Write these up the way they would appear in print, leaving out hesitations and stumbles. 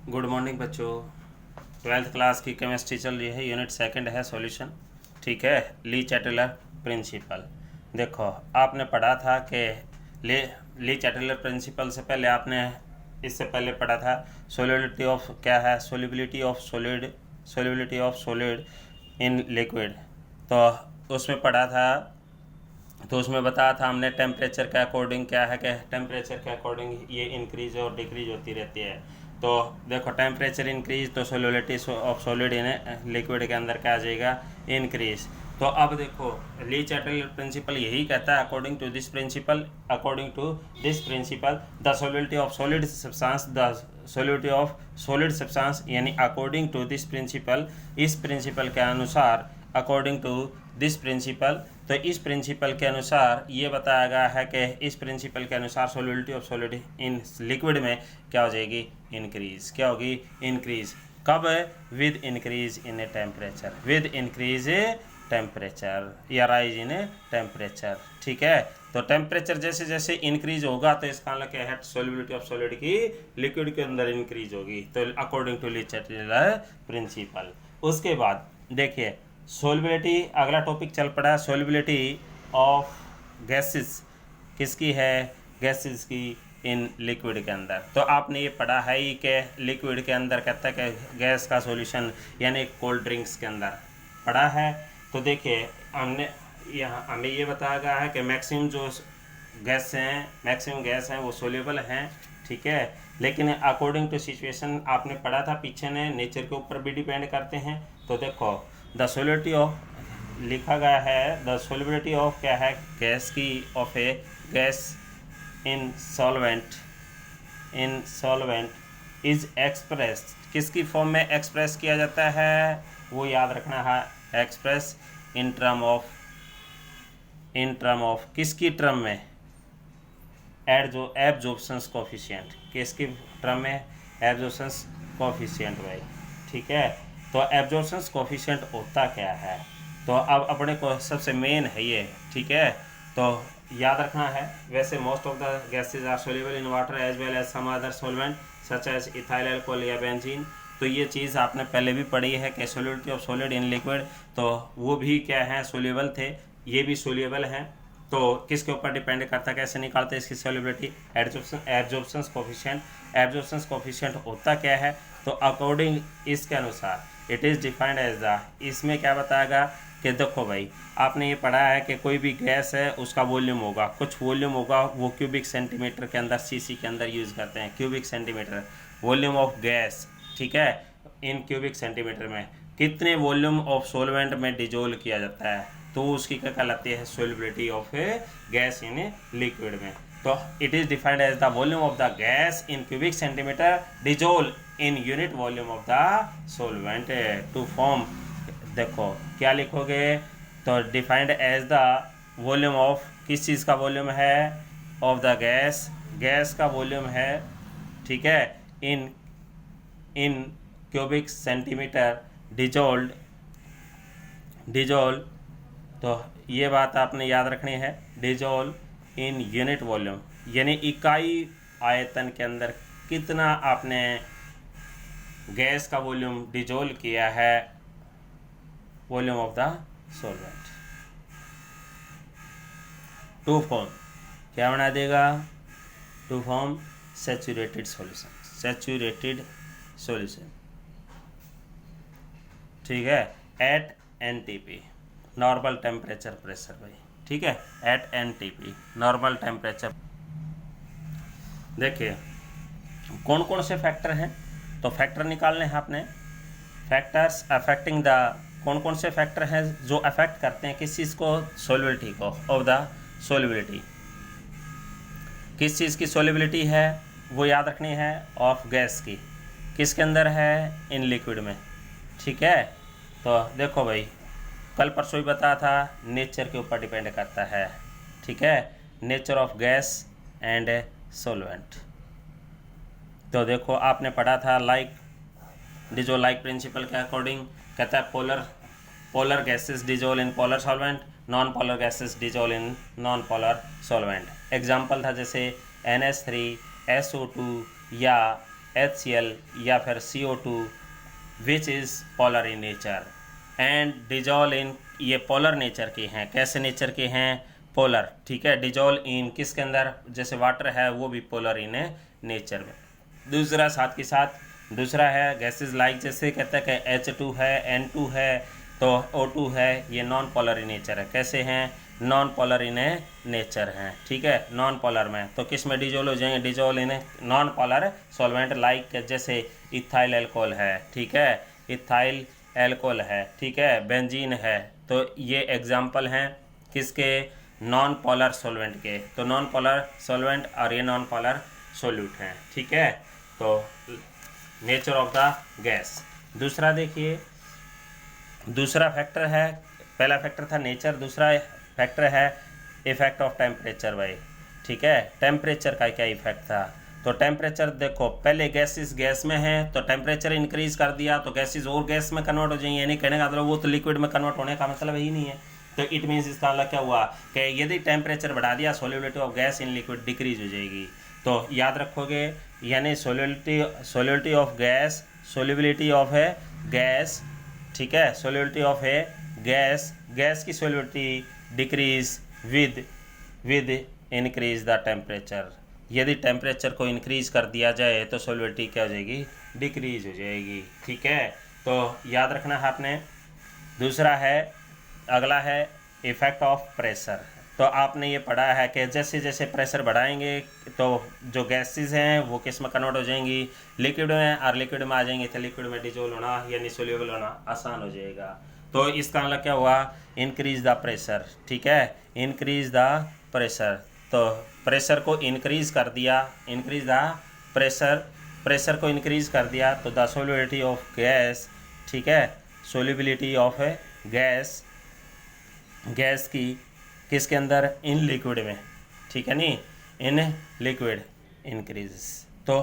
Good morning बच्चों। Twelfth class की chemistry चल रही है, यूनिट सेकंड है सॉल्यूशन। ठीक है, ली चैटलर प्रिंसिपल। देखो आपने पढ़ा था कि ली चैटलर प्रिंसिपल से पहले आपने इससे पहले पढ़ा था सोलिबिलिटी ऑफ क्या है, solubility of solid in liquid. तो उसमें पढ़ा था, तो उसमें बताया था हमने टेम्परेचर के अकॉर्डिंग क्या है कि टेम्परेचर के अकॉर्डिंग ये इंक्रीज और डिक्रीज होती रहती है। तो देखो टेम्परेचर इंक्रीज तो solubility of solid in liquid के अंदर क्या आ जाएगा, इंक्रीज। तो अब देखो ली चैटलर प्रिंसिपल यही कहता है, according to this principle the solubility of solid substance, the solubility of solid substance, यानी अकॉर्डिंग टू दिस प्रिंसिपल, इस प्रिंसिपल के अनुसार, अकॉर्डिंग टू दिस प्रिंसिपल, तो इस प्रिंसिपल के अनुसार ये बताया गया है कि इस प्रिंसिपल के अनुसार solubility of solid in liquid में क्या हो जाएगी, इंक्रीज। क्या होगी, इंक्रीज। कब, with increase in a temperature, with increase temperature या राइज इन टेम्परेचर। ठीक है, तो टेम्परेचर जैसे जैसे इंक्रीज होगा तो इसका मतलब क्या है, सोलिबिलिटी ऑफ सॉलिड की लिक्विड के अंदर इंक्रीज होगी। तो according to Le Chatelier principle. उसके बाद देखिए सोलिबिलिटी, अगला टॉपिक चल पड़ा है सोलिबिलिटी ऑफ गैसेस। किसकी है, गैसेस की इन लिक्विड के अंदर। तो आपने ये पढ़ा है ही कि लिक्विड के अंदर कहता है कि गैस का सॉल्यूशन यानी कोल्ड ड्रिंक्स के अंदर पढ़ा है। तो देखिए हमने यहाँ हमें ये बताया गया है कि मैक्सिमम जो गैस हैं वो सोल्यूबल हैं। ठीक है, लेकिन अकॉर्डिंग टू सिचुएशन आपने पढ़ा था पीछे ने, नेचर के ऊपर भी डिपेंड करते हैं। तो देखो द सोलिबिलिटी ऑफ, लिखा गया है द सोलिबिलिटी ऑफ क्या है, गैस की, of a gas in solvent is express, किसकी फॉर्म में एक्सप्रेस किया जाता है, वो याद रखना है, एक्सप्रेस इन टर्म ऑफ किसकी टर्म में, एब्जॉर्प्शंस कोफिशिएंट, किसकी टर्म में, एब्जॉर्प्शंस कोफिशिएंट भाई। ठीक है, तो एब्जॉर्प्शंस कोफिशिएंट होता क्या है, तो अब अपने को सबसे मेन है ये। ठीक है, तो याद रखना है। वैसे most of the gases are soluble in water as well as some other solvent such as ethyl alcohol या बेंजीन। तो ये चीज़ आपने पहले भी पढ़ी है कि solubility of solid in liquid, तो वो भी क्या है, सोल्यूबल थे, ये भी सोल्यूबल हैं। तो किसके ऊपर डिपेंड करता है, कैसे निकालते हैं इसकी सोलिबिलिटी, एब्जॉर्प्शंस कोफिशिएंट होता क्या है, तो अकॉर्डिंग इसके अनुसार it is defined as the, इसमें क्या बताएगा कि देखो भाई आपने ये पढ़ा है कि कोई भी गैस है उसका वॉल्यूम होगा, कुछ वॉल्यूम होगा, वो क्यूबिक सेंटीमीटर के अंदर, सीसी के अंदर यूज़ करते हैं, cubic centimetre volume of gas. ठीक है, इन क्यूबिक सेंटीमीटर में कितने वॉल्यूम ऑफ सॉल्वेंट में डिजोल्व किया जाता है, तो उसकी क्या कहलाती है, solubility of a gas in liquid में। तो it is defined as the volume of the gas in cubic centimetre dissolve in unit volume of the solvent to form. देखो क्या लिखोगे, तो defined as the volume of, किस चीज़ का volume है, ऑफ द गैस का वॉल्यूम है। ठीक है, इन क्यूबिक सेंटीमीटर डिजोल्ड, तो ये बात आपने याद रखनी है, डिजोल्व इन यूनिट वॉल्यूम, यानी इकाई आयतन के अंदर कितना आपने गैस का वॉल्यूम डिजोल्व किया है, volume of the solvent. To form क्या बना देगा, टू फॉर्म सैचुरेटेड सॉल्यूशन। ठीक है, at NTP, normal temperature pressure भाई। ठीक है, एट एनटीपी नॉर्मल टेम्परेचर। देखिए कौन कौन से फैक्टर हैं, तो फैक्टर निकालने हैं आपने, फैक्टर्स अफेक्टिंग द, कौन कौन से फैक्टर हैं जो अफेक्ट करते हैं किस चीज़ को, सोलिबिलिटी को, ऑफ द सोलिबिलिटी, किस चीज़ की सोलिबिलिटी है वो याद रखनी है, ऑफ गैस की, किसके अंदर है, इन लिक्विड में। ठीक है, तो देखो भाई कल परसों ही बताया था, नेचर के ऊपर डिपेंड करता है। ठीक है, nature of gas and solvent. तो देखो आपने पढ़ा था लाइक प्रिंसिपल के अकॉर्डिंग कहता है polar gases dissolve in polar solvent, non polar gases dissolve in non polar solvent. Example था जैसे NH3, SO2 या HCl या फिर CO2 which is polar in nature and dissolve in, ये पोलर नेचर के हैं। कैसे नेचर के हैं? पोलर, ठीक है। डिजॉल्व इन किसके अंदर? जैसे वाटर है वो भी पोलर इन है नेचर में। दूसरा साथ के साथ दूसरा है गैसेस लाइक, जैसे कहते हैं कि H2 है, N2 है, तो O2 है, ये नॉन पोलर इन नेचर है। कैसे हैं? नॉन पोलर इन नेचर हैं, ठीक है। नॉन पोलर में तो किस में डिजोल्व हो जाएंगे? Dissolve in non polar solvent like, जैसे इथाइल एल्कोहल है, ठीक है, इथाइल एल्कोहल है, ठीक है, बेंजीन है। तो ये एग्जाम्पल हैं किसके? नॉन पोलर सॉल्वेंट के। तो नॉन पोलर सॉल्वेंट और ये नॉन पोलर सॉल्यूट हैं, ठीक है। तो नेचर ऑफ द गैस। दूसरा देखिए, दूसरा फैक्टर है, पहला फैक्टर था नेचर, दूसरा फैक्टर है इफेक्ट ऑफ टेम्परेचर भाई, ठीक है। टेम्परेचर का क्या इफेक्ट था? तो टेम्परेचर देखो, पहले गैसेस गैस में है तो टेम्परेचर इंक्रीज कर दिया तो गैसेस और गैस में कन्वर्ट हो जाएंगे, यानी कहने का मतलब वो तो लिक्विड में कन्वर्ट होने का मतलब ही नहीं है। तो इट मीन्स इसका मतलब क्या हुआ कि यदि टेम्परेचर बढ़ा दिया solubility of gas in liquid decrease हो जाएगी। तो याद रखोगे, यानी solubility of gas, solubility of a gas, ठीक है, solubility of a gas, gas की solubility decrease with increase the temperature. यदि टेम्परेचर को इंक्रीज कर दिया जाए तो सोल्युबिलिटी क्या हो जाएगी? डिक्रीज हो जाएगी, ठीक है। तो याद रखना है आपने। दूसरा है, अगला है इफेक्ट ऑफ प्रेशर। तो आपने ये पढ़ा है कि जैसे जैसे प्रेशर बढ़ाएंगे तो जो गैसेस हैं वो किस में कन्वर्ट हो जाएंगी? लिक्विड में, और लिक्विड में आ जाएंगे तो लिक्विड में डिजोल्व होना यानी सोल्यूबल होना आसान हो जाएगा। तो इसका मतलब क्या हुआ? इंक्रीज द प्रेशर, ठीक है, इंक्रीज द प्रेशर। तो प्रेशर को इंक्रीज कर दिया, इंक्रीज द प्रेशर, प्रेशर को इंक्रीज कर दिया तो द सोल्युबिलिटी ऑफ गैस, ठीक है, सोल्युबिलिटी ऑफ गैस, गैस की किसके अंदर? इन लिक्विड में, ठीक है नी, इन लिक्विड इंक्रीज, तो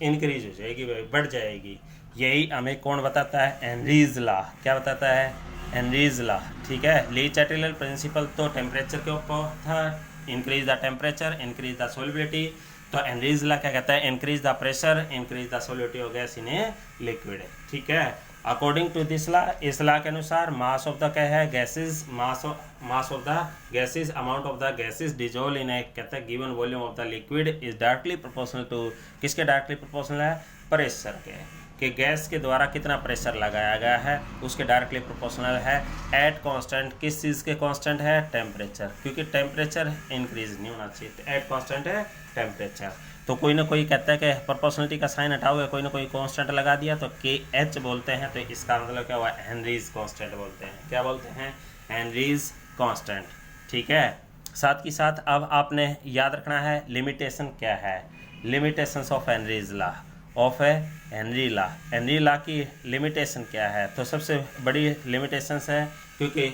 इंक्रीज हो जाएगी भाई, बढ़ जाएगी। यही हमें कौन बताता है? Henrys law. क्या बताता है? हेनरीज लॉ, ठीक है। ली चैटरलैंड प्रिंसिपल तो टेम्परेचर के ऊपर था, increase the temperature increase the solubility. तो हेनरीज लॉ क्या कहता है? Increase the pressure increase the solubility of gas in a liquid, ठीक है। अकॉर्डिंग टू दिस लॉ, इस लॉ के अनुसार मास ऑफ द क्या है? Gases, mass of the gases, amount of the gases dissolve in a, कहता है given volume of the liquid is directly proportional to, किसके डायरेक्टली प्रोपोर्शनल है? Pressure के, कि गैस के द्वारा कितना प्रेशर लगाया गया है उसके डायरेक्टली प्रोपोर्शनल है। एट कांस्टेंट, किस चीज़ के कांस्टेंट है? टेम्परेचर, क्योंकि टेम्परेचर इंक्रीज नहीं होना चाहिए, तो एट कांस्टेंट है टेम्परेचर। तो कोई ना कोई कहता है कि प्रोपोर्शनलिटी का साइन हटाओगे, कोई ना कोई कांस्टेंट लगा दिया तो KH बोलते हैं, तो इसका मतलब क्या हुआ? हेनरीज कांस्टेंट बोलते हैं। क्या बोलते हैं? हेनरीज कांस्टेंट, ठीक है। साथ ही साथ अब आपने याद रखना है लिमिटेशन क्या है? Limitations of Henry's law, of Henry law. Henry law की लिमिटेशन क्या है? तो सबसे बड़ी लिमिटेशंस है, क्योंकि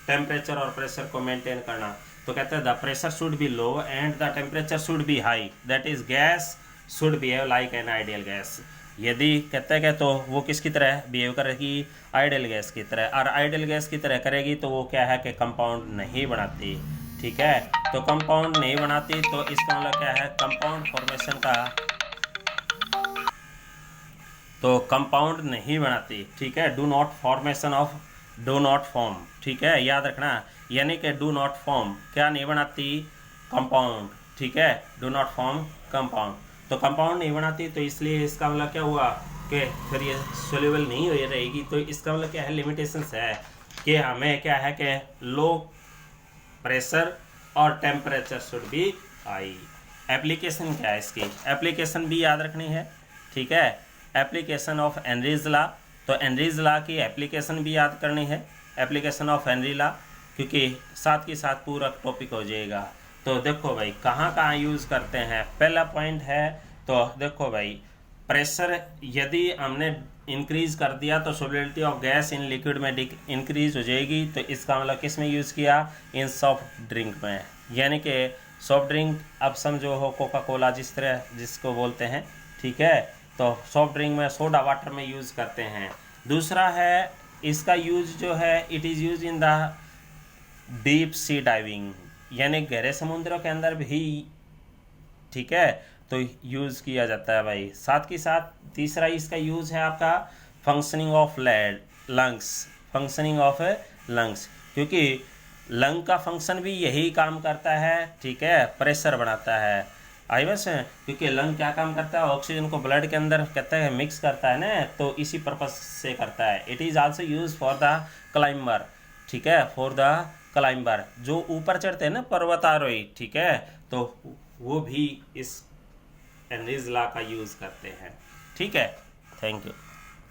टेम्परेचर और प्रेशर को मेंटेन करना, तो कहते हैं the pressure should be low and the temperature should be high, that is gas should behave like an ideal gas. यदि कहते हैं कि तो वो किसकी तरह बिहेव करेगी? आइडियल गैस की तरह, और आइडियल गैस की तरह करेगी तो वो क्या है कि कंपाउंड नहीं बनाती, ठीक है। तो कंपाउंड नहीं बनाती तो इसका मतलब क्या है? कंपाउंड फॉर्मेशन का, तो कंपाउंड नहीं बनाती, ठीक है। Do not formation of, do not form, ठीक है, याद रखना। यानी कि डू नॉट फॉर्म क्या नहीं बनाती? कंपाउंड, ठीक है, डू नॉट फॉर्म कंपाउंड। तो कंपाउंड नहीं बनाती तो इसलिए इसका मतलब क्या हुआ कि फिर ये सोल्यूबल नहीं हो रहेगी। तो इसका मतलब क्या है? लिमिटेशंस है कि हमें क्या है कि लो प्रेशर और temperature should be high. Application क्या है इसकी? एप्लीकेशन भी याद रखनी है, ठीक है। एप्लीकेशन ऑफ हेनरीज लॉ, तो हेनरीज लॉ की एप्लीकेशन भी याद करनी है, एप्लीकेशन ऑफ हेनरी लॉ, क्योंकि साथ के साथ पूरा टॉपिक हो जाएगा। तो देखो भाई कहाँ कहाँ यूज़ करते हैं। पहला पॉइंट है, तो देखो भाई प्रेशर यदि हमने इंक्रीज कर दिया तो solubility of gas in liquid में इंक्रीज हो जाएगी। तो इसका मतलब किस में यूज़ किया? इन सॉफ्ट ड्रिंक में, यानी कि सॉफ्ट ड्रिंक अब समझो हो कोका कोला जिस तरह जिसको बोलते हैं, ठीक है। तो सॉफ्ट ड्रिंक में सोडा वाटर में यूज़ करते हैं। दूसरा है इसका यूज़ जो है it is use in the deep sea diving, यानी गहरे समुद्रों के अंदर भी, ठीक है, तो यूज़ किया जाता है भाई। साथ के साथ तीसरा इसका यूज़ है आपका functioning of lungs, functioning of lungs, क्योंकि लंग का फंक्शन भी यही काम करता है, ठीक है, प्रेशर बनाता है। आई बस, क्योंकि लंग क्या काम करता है, ऑक्सीजन को ब्लड के अंदर कहते हैं मिक्स करता है ना, तो इसी पर्पज से करता है। It is also use for the climber, ठीक है, फॉर द क्लाइंबर, जो ऊपर चढ़ते हैं ना पर्वतारोही, ठीक है, तो वो भी इस एनरीज लॉ का यूज़ करते हैं, ठीक है। Thank you.